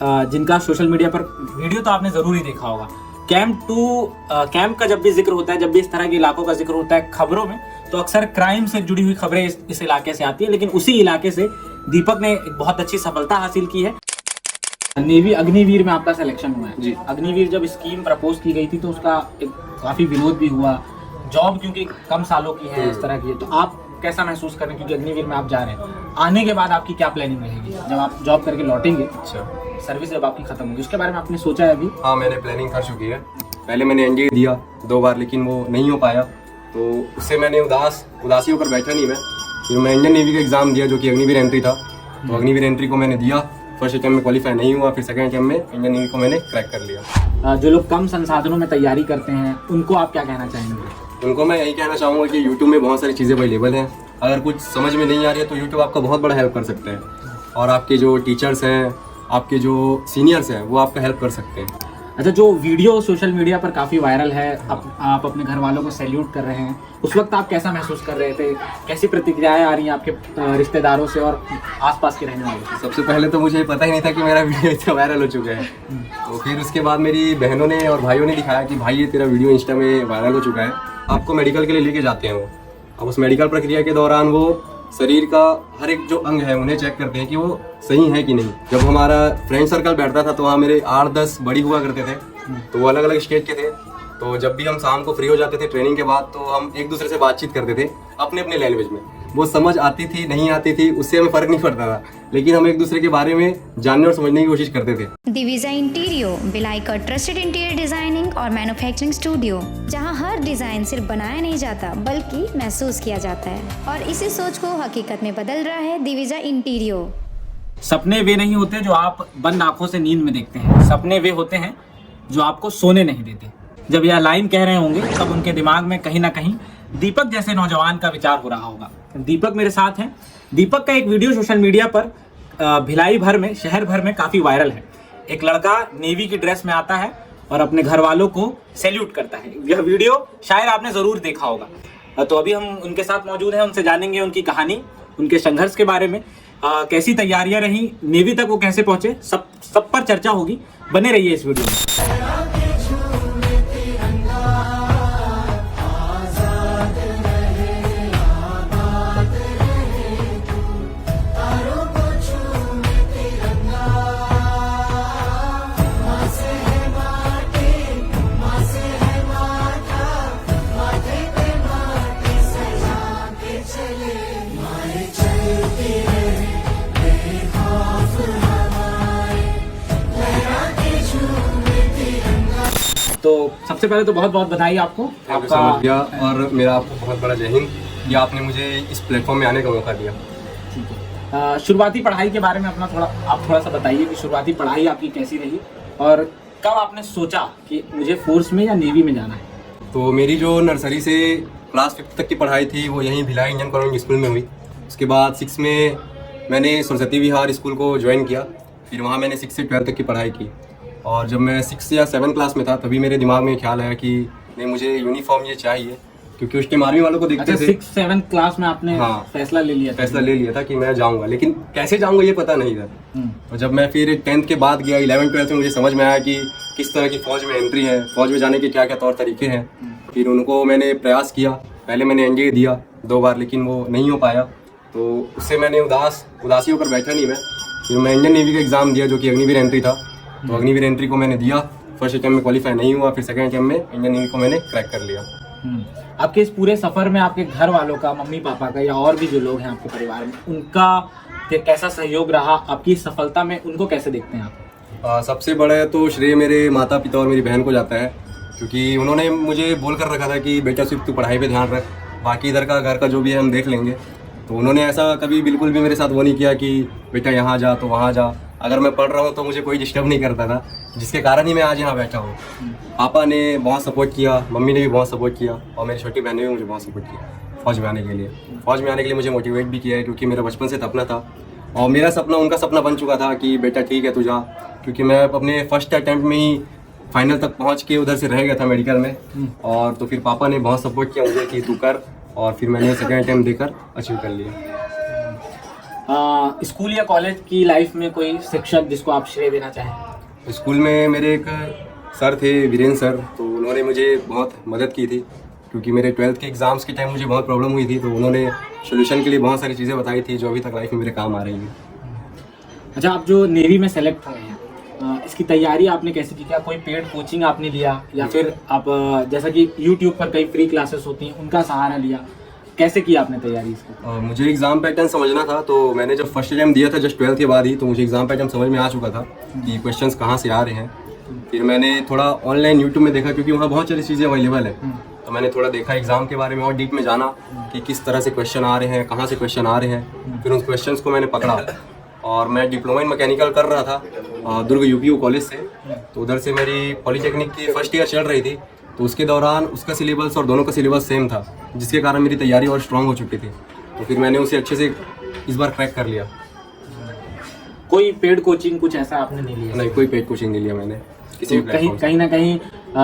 जिनका social media पर video तो आपने ज़रूर ही देखा होगा। कैंप का जब भी जिक्र होता है, जब भी इस तरह के इलाकों का जिक्र होता है खबरों में, तो अक्सर क्राइम से जुड़ी हुई खबरें इस इलाके से आती है। लेकिन उसी इलाके से दीपक ने एक बहुत अच्छी सफलता हासिल की है। नेवी अग्निवीर में आपका सिलेक्शन हुआ है जी। अग्निवीर जब स्कीम प्रपोज की गई थी तो उसका एक काफ़ी विरोध भी हुआ। जॉब क्योंकि कम सालों की है, इस तरह की है, तो आप कैसा महसूस कर रहे हैं? क्योंकि अग्निवीर में आप जा रहे हैं, आने के बाद आपकी क्या प्लानिंग रहेगी जब आप जॉब करके लौटेंगे? अच्छा, सर्विस जब आपकी खत्म होगी, उसके बारे में आपने सोचा है अभी? हाँ, मैंने प्लानिंग कर चुकी है। पहले मैंने एनडीए दिया 2 बार, लेकिन वो नहीं हो पाया, तो उससे मैंने उदासी होकर बैठा नहीं मैं। फिर मैं इंडियन नेवी का एग्ज़ाम दिया जो कि अग्निवीर एंट्री था। तो अग्निवीर एंट्री को मैंने दिया, फर्स्ट अटैम्प्ट में क्वालिफाई नहीं हुआ, फिर सेकंड अटैम्प्ट में इंडियन नेवी को मैंने क्रैक कर लिया। जो लोग कम संसाधनों में तैयारी करते हैं उनको आप क्या कहना चाहेंगे? उनको मैं यही कहना चाहूँगा कि यूट्यूब में बहुत सारी चीज़ें अवेलेबल हैं। अगर कुछ समझ में नहीं आ रही है तो यूट्यूब आपका बहुत बड़ा हेल्प कर सकते हैं, और आपके जो टीचर्स हैं, आपके जो सीनियर्स हैं, वो आपका हेल्प कर सकते हैं। अच्छा, जो वीडियो सोशल मीडिया पर काफ़ी वायरल है, आप अपने घर वालों को सैल्यूट कर रहे हैं, उस वक्त आप कैसा महसूस कर रहे थे? कैसी प्रतिक्रियाएं आ रही हैं आपके रिश्तेदारों से और आसपास के रहने वालों से? सबसे पहले तो मुझे पता ही नहीं था कि मेरा वीडियो इतना वायरल हो चुका है। तो फिर उसके बाद मेरी बहनों ने और भाइयों ने दिखाया कि भाई ये तेरा वीडियो इंस्टा में वायरल हो चुका है। आपको मेडिकल के लिए लेके जाते हैं वो। अब उस मेडिकल प्रक्रिया के दौरान वो शरीर का हर एक जो अंग है उन्हें चेक करते हैं कि वो सही है कि नहीं। जब हमारा फ्रेंड सर्कल बैठता था तो वहाँ मेरे 8-10 बड़ी हुआ करते थे, तो वो अलग अलग स्टेट के थे। तो जब भी हम शाम को फ्री हो जाते थे ट्रेनिंग के बाद, तो हम एक दूसरे से बातचीत करते थे अपने अपने लैंग्वेज में। वो समझ आती थी नहीं आती थी उससे हमें फ़र्क नहीं पड़ता था, लेकिन हम एक दूसरे के बारे में जानने और समझने की कोशिश करते थे। दिविजा इंटीरियो भिलाई का ट्रस्टेड इंटीरियर डिजाइनिंग और मैन्युफैक्चरिंग स्टूडियो, जहां हर डिजाइन सिर्फ बनाया नहीं जाता बल्कि महसूस किया जाता है, और इसी सोच को हकीकत में बदल रहा है दिविजा इंटीरियो। सपने वे नहीं होते जो आप बंद आंखों से नींद में देखते हैं, सपने वे होते हैं जो आपको सोने नहीं देते। जब यह लाइन कह रहे होंगे तब उनके दिमाग में कहीं ना कहीं दीपक जैसे नौजवान का विचार हो रहा होगा। दीपक मेरे साथ हैं। दीपक का एक वीडियो सोशल मीडिया पर भिलाई भर में, शहर भर में काफ़ी वायरल है। एक लड़का नेवी की ड्रेस में आता है और अपने घर वालों को सैल्यूट करता है। यह वीडियो शायद आपने ज़रूर देखा होगा। तो अभी हम उनके साथ मौजूद हैं, उनसे जानेंगे उनकी कहानी, उनके संघर्ष के बारे में, कैसी तैयारियां रहीं, नेवी तक वो कैसे पहुंचे, सब पर चर्चा होगी। बने रहिए इस वीडियो में। तो सबसे पहले तो बहुत बहुत बधाई आपको। समझ गया, और मेरा आपको बहुत बड़ा जय हिंद कि आपने मुझे इस प्लेटफॉर्म में आने का मौका दिया। शुरुआती पढ़ाई के बारे में आप थोड़ा सा बताइए कि शुरुआती पढ़ाई आपकी कैसी रही और कब आपने सोचा कि मुझे फोर्स में या नेवी में जाना है? तो मेरी जो नर्सरी से क्लास 5 तक की पढ़ाई थी वो यहीं भिलाई इंडियन कॉन्वेंट स्कूल में हुई। उसके बाद 6 में मैंने सरस्वती विहार स्कूल को ज्वाइन किया। फिर वहाँ मैंने 6 से 12 तक की पढ़ाई की, और जब मैं 6 या 7 क्लास में था तभी मेरे दिमाग में ख्याल आया कि नहीं, मुझे यूनिफॉर्म ये चाहिए, क्योंकि उस टाइम आर्मी वालों को देखते थे। 6-7 क्लास में आपने फैसला ले लिया था कि मैं जाऊंगा, लेकिन कैसे जाऊंगा ये पता नहीं था। और जब मैं फिर 10th के बाद गया, 11th-12th में मुझे समझ में आया कि किस तरह की फौज में एंट्री है, फौज में जाने के क्या क्या तौर तरीके हैं। फिर उनको मैंने प्रयास किया। पहले मैंने एनडीए दिया 2 बार, लेकिन वो नहीं हो पाया, तो उससे मैंने उदासी होकर बैठा नहीं मैं। फिर मैं इंडियन नेवी का एग्ज़ाम दिया जो कि अग्निवीर एंट्री था। तो अग्निवीर एंट्री को मैंने दिया, फर्स्ट अटैम्प्ट में क्वालिफाई नहीं हुआ, फिर सेकंड अटैम्प्ट में इंडियन नेवी को मैंने क्रैक कर लिया। आपके इस पूरे सफर में आपके घर वालों का, मम्मी पापा का या और भी जो लोग हैं आपके परिवार में, उनका कैसा सहयोग रहा आपकी सफलता में? उनको कैसे देखते हैं आप? सबसे बड़ा तो श्रेय मेरे माता पिता और मेरी बहन को जाता है, क्योंकि उन्होंने मुझे बोल कर रखा था कि बेटा सिर्फ तू पढ़ाई पे ध्यान रख, बाकी इधर का घर का जो भी है हम देख लेंगे। तो उन्होंने ऐसा कभी बिल्कुल भी मेरे साथ वो नहीं किया कि बेटा यहाँ जा तो वहाँ जा। अगर मैं पढ़ रहा हूँ तो मुझे कोई डिस्टर्ब नहीं करता था, जिसके कारण ही मैं आज यहाँ बैठा हूँ। पापा ने बहुत सपोर्ट किया, मम्मी ने भी बहुत सपोर्ट किया, और मेरी छोटी बहन ने भी मुझे बहुत सपोर्ट किया फौज में आने के लिए। फौज में आने के लिए मुझे मोटिवेट भी किया है, क्योंकि मेरा बचपन से सपना था, और मेरा सपना उनका सपना बन चुका था कि बेटा ठीक है तू जा। क्योंकि मैं अपने फर्स्ट अटैम्प्ट में ही फाइनल तक पहुँच के उधर से रह गया था मेडिकल में, और तो फिर पापा ने बहुत सपोर्ट किया मुझे कि तू कर, और फिर मैंने सेकेंड अटैम्प्ट देकर अचीव कर लिया। स्कूल या कॉलेज की लाइफ में कोई शिक्षक जिसको आप श्रेय देना चाहें? स्कूल में मेरे एक सर थे, वीरेंद्र सर, तो उन्होंने मुझे बहुत मदद की थी क्योंकि मेरे 12th के एग्ज़ाम्स के टाइम मुझे बहुत प्रॉब्लम हुई थी, तो उन्होंने सोल्यूशन के लिए बहुत सारी चीज़ें बताई थी जो अभी तक लाइफ में मेरे काम आ रही हैं। अच्छा, आप जो नेवी में सेलेक्ट हुए हैं, इसकी तैयारी आपने कैसे की? क्या कोई पेड कोचिंग आपने लिया या फिर आप जैसा कि यूट्यूब पर कई फ्री क्लासेस होती हैं उनका सहारा लिया? कैसे किया आपने तैयारी इसकी? मुझे एग्ज़ाम पैटर्न समझना था, तो मैंने जब फर्स्ट एग्जाम दिया था जस्ट 12th के बाद ही, तो मुझे एग्ज़ाम पैटर्न समझ में आ चुका था कि क्वेश्चंस कहाँ से आ रहे हैं। फिर मैंने थोड़ा ऑनलाइन यूट्यूब में देखा क्योंकि वहाँ बहुत सारी चीज़ें अवेलेबल है, तो मैंने थोड़ा देखा एग्ज़ाम के बारे में और डीप में जाना कि किस तरह से क्वेश्चन आ रहे हैं, कहाँ से क्वेश्चन आ रहे हैं। फिर उन क्वेश्चंस को मैंने पकड़ा और मैं डिप्लोमा इन मैकेनिकल कर रहा था दुर्ग यूपीयू कॉलेज से, तो उधर से मेरी पॉलीटेक्निक की फर्स्ट ईयर चल रही थी, तो उसके दौरान उसका सिलेबस और दोनों का सिलेबस सेम था, जिसके कारण मेरी तैयारी और स्ट्रांग हो चुकी थी, तो फिर मैंने उसे अच्छे से इस बार क्रैक कर लिया। कोई पेड कोचिंग कुछ ऐसा आपने नहीं लिया? नहीं, कोई पेड कोचिंग नहीं लिया मैंने किसी भी तो प्लेटफॉर्म से। कहीं ना कहीं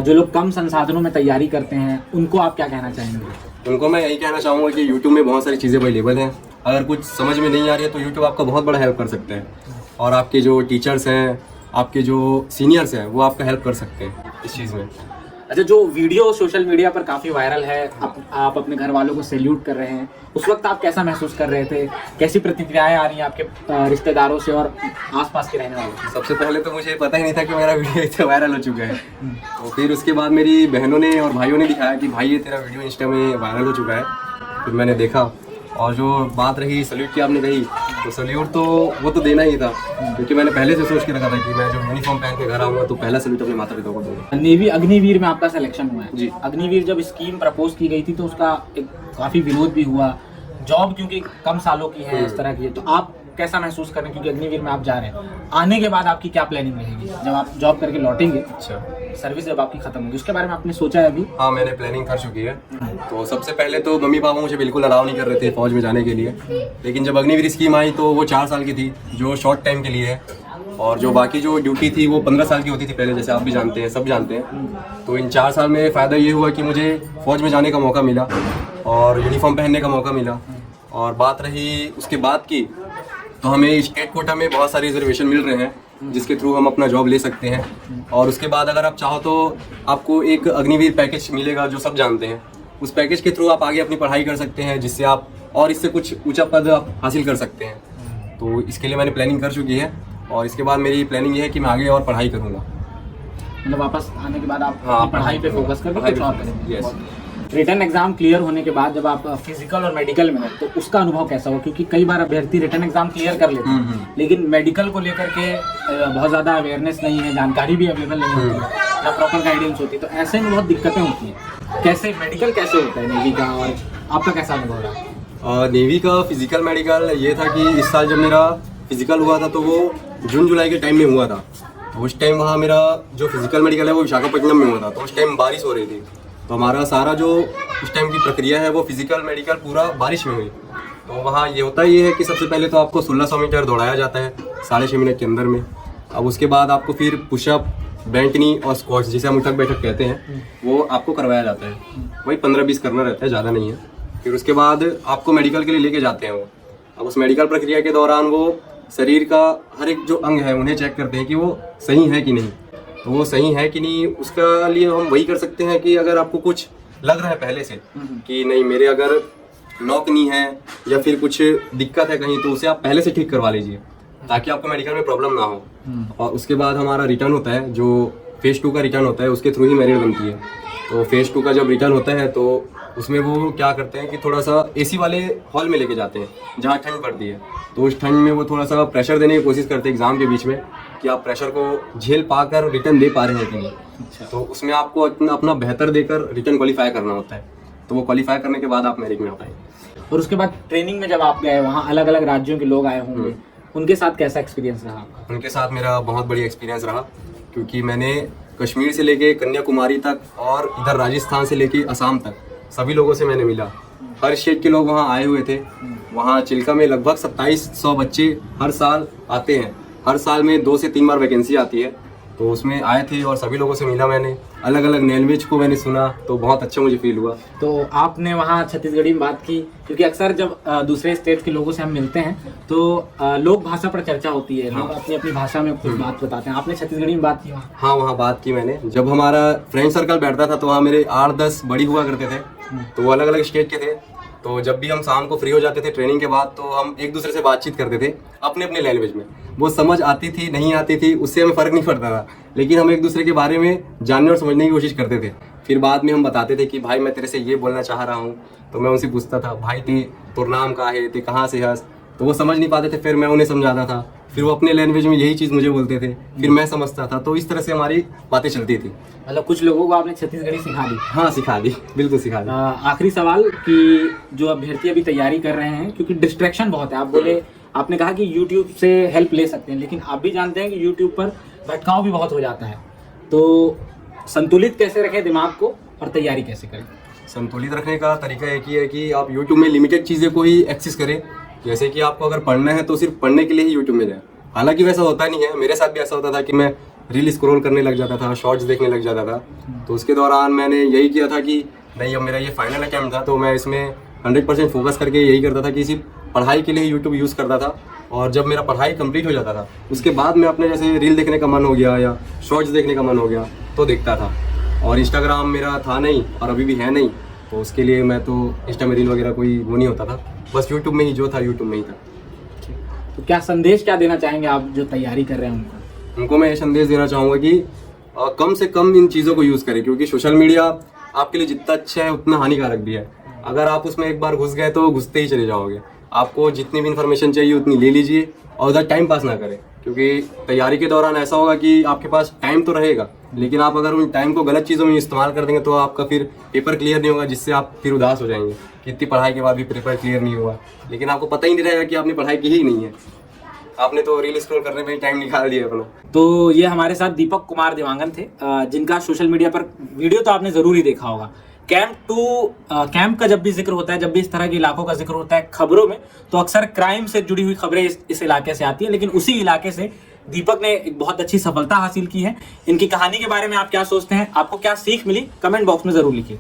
जो लोग कम संसाधनों में तैयारी करते हैं उनको आप क्या कहना चाहेंगे? उनको मैं यही कहना चाहूँगा कि यूट्यूब में बहुत सारी चीज़ें अवेलेबल हैं, अगर कुछ समझ में नहीं आ रही है तो यूट्यूब आपका बहुत बड़ा हेल्प कर सकते हैं, और आपके जो टीचर्स हैं, आपके जो सीनियर्स हैं, वो आपका हेल्प कर सकते हैं इस चीज़ में। अच्छा, जो वीडियो सोशल मीडिया पर काफ़ी वायरल है, आप अपने घर वालों को सैल्यूट कर रहे हैं, उस वक्त आप कैसा महसूस कर रहे थे? कैसी प्रतिक्रियाएं आ रही हैं आपके रिश्तेदारों से और आसपास के रहने वालों से? सबसे पहले तो मुझे पता ही नहीं था कि मेरा वीडियो इतना वायरल हो चुका है, तो फिर उसके बाद मेरी बहनों ने और भाइयों ने दिखाया कि भाई ये तेरा वीडियो इंस्टा में वायरल हो चुका है। फिर मैंने देखा, और जो बात रही सैल्यूट की आपने कही, तो सैल्यूट तो वो तो देना ही था क्योंकि मैंने पहले से सोच के रखा था कि मैं जब यूनिफॉर्म पहन के घर आऊँगा तो पहला सैल्यूट अपने माता पिता को दूंगा। नेवी अग्निवीर में आपका सिलेक्शन हुआ है जी। अग्निवीर जब स्कीम प्रपोज की गई थी तो उसका एक काफ़ी विरोध भी हुआ, जॉब क्योंकि कम सालों की है, इस तरह की है, तो आप कैसा महसूस कर रहे हैं? क्योंकि अग्निवीर में आप जा रहे हैं, आने के बाद आपकी क्या प्लानिंग रहेगी जब आप जॉब करके लौटेंगे? अच्छा, सर्विस जब आपकी खत्म होगी उसके बारे में आपने सोचा है अभी? हाँ, मैंने प्लानिंग कर चुकी है। तो सबसे पहले तो मम्मी पापा मुझे बिल्कुल अलाउ नहीं कर रहे थे फौज में जाने के लिए, लेकिन जब अग्निवीर स्कीम आई तो वो 4 साल की थी, जो शॉर्ट टाइम के लिए है, और जो बाकी जो ड्यूटी थी वो 15 साल की होती थी पहले, जैसे आप भी जानते हैं, सब जानते हैं। तो इन 4 साल में फ़ायदा ये हुआ कि मुझे फौज में जाने का मौका मिला और यूनिफॉर्म पहनने का मौका मिला। और बात रही उसके बाद की, तो हमें स्टेट कोटा में बहुत सारे रिजर्वेशन मिल रहे हैं जिसके थ्रू हम अपना जॉब ले सकते हैं, और उसके बाद अगर आप चाहो तो आपको एक अग्निवीर पैकेज मिलेगा जो सब जानते हैं। उस पैकेज के थ्रू आप आगे अपनी पढ़ाई कर सकते हैं, जिससे आप और इससे कुछ ऊंचा पद आप हासिल कर सकते हैं। तो इसके लिए मैंने प्लानिंग कर चुकी है, और इसके बाद मेरी प्लानिंग ये है कि मैं आगे और पढ़ाई करूँगा। मतलब वापस आने के बाद आप हाँ, पढ़ाई पे फोकस करके कुछ और करेंगे? यस। रिटर्न एग्जाम क्लियर होने के बाद जब आप फिजिकल और मेडिकल में हो तो उसका अनुभव कैसा हो? क्योंकि कई बार अभ्यर्थी रिटर्न एग्जाम क्लियर कर लेते हैं लेकिन मेडिकल को लेकर के बहुत ज़्यादा अवेयरनेस नहीं है, जानकारी भी अवेलेबल नहीं होती है या प्रॉपर गाइडेंस होती है, तो ऐसे में बहुत दिक्कतें होती हैं। कैसे मेडिकल कैसे होता है नेवी का, और आपका कैसा अनुभव रहा? नेवी का फिजिकल मेडिकल ये था कि इस साल जब मेरा फिजिकल हुआ था तो वो जून जुलाई के टाइम में हुआ था। उस टाइम वहाँ मेरा जो फिजिकल मेडिकल है वो विशाखापट्टनम में हुआ था, तो उस टाइम बारिश हो रही थी, तो हमारा सारा जो उस टाइम की प्रक्रिया है वो फिजिकल मेडिकल पूरा बारिश में हुई। तो वहाँ ये होता ये है कि सबसे पहले तो आपको 1600 मीटर दौड़ाया जाता है 6.5 मिनट के अंदर में। अब उसके बाद आपको फिर पुशअप, बैंकनी और स्क्वाट्स, जिसे हम उठक बैठक कहते हैं, वो आपको करवाया जाता है। वही 15-20 करना रहता है, ज़्यादा नहीं है। फिर उसके बाद आपको मेडिकल के लिए लेके जाते हैं वो। अब उस मेडिकल प्रक्रिया के दौरान वो शरीर का हर एक जो अंग है उन्हें चेक करते हैं कि वो सही है कि नहीं। तो वो सही है कि नहीं, उसका लिए हम वही कर सकते हैं कि अगर आपको कुछ लग रहा है पहले से कि नहीं मेरे अगर नॉक नहीं है या फिर कुछ दिक्कत है कहीं, तो उसे आप पहले से ठीक करवा लीजिए ताकि आपको मेडिकल में प्रॉब्लम ना हो। और उसके बाद हमारा रिटर्न होता है, जो फेज़ 2 का रिटर्न होता है, उसके थ्रू ही मेरिट बनती है। तो फेज़ 2 का जब रिटर्न होता है तो उसमें वो क्या करते हैं कि थोड़ा सा एसी वाले हॉल में लेके जाते हैं जहाँ ठंड पड़ती है। तो उस ठंड में वो थोड़ा सा प्रेशर देने की कोशिश करते हैं एग्ज़ाम के बीच में कि आप प्रेशर को झेल पाकर रिटर्न दे पा रहे हैं कि नहीं। अच्छा। तो उसमें आपको अपना बेहतर देकर रिटर्न क्वालिफाई करना होता है, तो वो क्वालिफाई करने के बाद आप मेरिट में आ पाएंगे। और उसके बाद ट्रेनिंग में जब आप गए, वहाँ अलग अलग राज्यों के लोग आए होंगे, उनके साथ कैसा एक्सपीरियंस रहा आपका? उनके साथ मेरा बहुत बढ़िया एक्सपीरियंस रहा, क्योंकि मैंने कश्मीर से लेके कन्याकुमारी तक और इधर राजस्थान से लेके असम तक सभी लोगों से मैंने मिला। हर स्टेट के लोग वहाँ आए हुए थे। वहाँ चिल्का में लगभग 2700 बच्चे हर साल आते हैं। हर साल में 2 से 3 बार वैकेंसी आती है, तो उसमें आए थे और सभी लोगों से मिला मैंने, अलग अलग लैंग्वेज को मैंने सुना, तो बहुत अच्छा मुझे फील हुआ। तो आपने वहाँ छत्तीसगढ़ी में बात की, क्योंकि अक्सर जब दूसरे स्टेट के लोगों से हम मिलते हैं तो लोक भाषा पर चर्चा होती है, लोग अपनी अपनी भाषा में कुछ बात बताते हैं। आपने छत्तीसगढ़ी में बात की वहाँ? हाँ, वहाँ बात की मैंने। जब हमारा फ्रेंड सर्कल बैठता था तो वहाँ मेरे 8-10 बड़ी हुआ करते थे, तो वो अलग अलग स्टेट के थे। तो जब भी हम शाम को फ्री हो जाते थे ट्रेनिंग के बाद, तो हम एक दूसरे से बातचीत करते थे अपने अपने लैंग्वेज में। वो समझ आती थी नहीं आती थी उससे हमें फ़र्क नहीं पड़ता था, लेकिन हम एक दूसरे के बारे में जानने और समझने की कोशिश करते थे। फिर बाद में हम बताते थे कि भाई मैं तेरे से ये बोलना चाह रहा हूँ, तो मैं उनसे पूछता था भाई तोर नाम का है, ते कहाँ से हस, तो वो समझ नहीं पाते थे, फिर मैं उन्हें समझाता था, फिर वो अपने लैंग्वेज में यही चीज़ मुझे बोलते थे, फिर मैं समझता था। तो इस तरह से हमारी बातें चलती थी। मतलब कुछ लोगों को आपने छत्तीसगढ़ी सिखा दी? हाँ, सिखा दी, बिल्कुल सिखा दी। आखिरी सवाल कि जो अभ्यर्थी अभी तैयारी कर रहे हैं, क्योंकि डिस्ट्रैक्शन बहुत है, आप बोले, आपने कहा कि YouTube से हेल्प ले सकते हैं, लेकिन आप भी जानते हैं कि YouTube पर भटकाव भी बहुत हो जाता है, तो संतुलित कैसे रखें दिमाग को और तैयारी कैसे करें? संतुलित रखने का तरीका एक ही है कि आप YouTube में लिमिटेड चीज़ें को ही एक्सेस करें। जैसे कि आपको अगर पढ़ना है तो सिर्फ पढ़ने के लिए ही YouTube में जाए। हालांकि वैसा होता नहीं है, मेरे साथ भी ऐसा होता था कि मैं रील स्क्रॉल करने लग जाता था, शॉर्ट्स देखने लग जाता था। तो उसके दौरान मैंने यही किया था कि नहीं, अब मेरा ये फाइनल अटैम्प्ट था, तो मैं इसमें 100% फोकस करके यही करता था कि सिर्फ पढ़ाई के लिए ही YouTube यूज़ करता था। और जब मेरा पढ़ाई कंप्लीट हो जाता था, उसके बाद मैं अपने जैसे रील देखने का मन हो गया या शॉर्ट्स देखने का मन हो गया तो देखता था। और इंस्टाग्राम मेरा था नहीं और अभी भी है नहीं, तो उसके लिए मैं तो इंस्टा में रील वगैरह कोई वो नहीं होता था, बस यूट्यूब में ही जो था यूट्यूब में ही था। तो क्या संदेश क्या देना चाहेंगे आप जो तैयारी कर रहे हैं उनको मैं ये संदेश देना चाहूँगा कि कम से कम इन चीज़ों को यूज़ करें, क्योंकि सोशल मीडिया आपके लिए जितना अच्छा है उतना हानिकारक भी है। अगर आप उसमें एक बार घुस गए तो घुसते ही चले जाओगे। आपको जितनी भी इन्फॉर्मेशन चाहिए उतनी ले लीजिए और उधर टाइम पास ना करें, क्योंकि तैयारी के दौरान ऐसा होगा कि आपके पास टाइम तो रहेगा, लेकिन आप अगर उन टाइम को गलत चीज़ों में इस्तेमाल कर देंगे तो आपका फिर पेपर क्लियर नहीं होगा, जिससे आप फिर उदास हो जाएंगे कि इतनी पढ़ाई के बाद भी पेपर क्लियर नहीं हुआ, लेकिन आपको पता ही नहीं रहेगा कि आपने पढ़ाई की ही नहीं है, आपने तो रील स्क्रॉल करने में ही टाइम निकाल दिया अपना। तो ये हमारे साथ दीपक कुमार देवांगन थे, जिनका सोशल मीडिया पर वीडियो तो आपने ज़रूर ही देखा होगा। कैंप का जब भी जिक्र होता है, जब भी इस तरह के इलाकों का जिक्र होता है खबरों में, तो अक्सर क्राइम से जुड़ी हुई खबरें इस इलाके से आती हैं, लेकिन उसी इलाके से दीपक ने एक बहुत अच्छी सफलता हासिल की है। इनकी कहानी के बारे में आप क्या सोचते हैं, आपको क्या सीख मिली, कमेंट बॉक्स में ज़रूर लिखिए।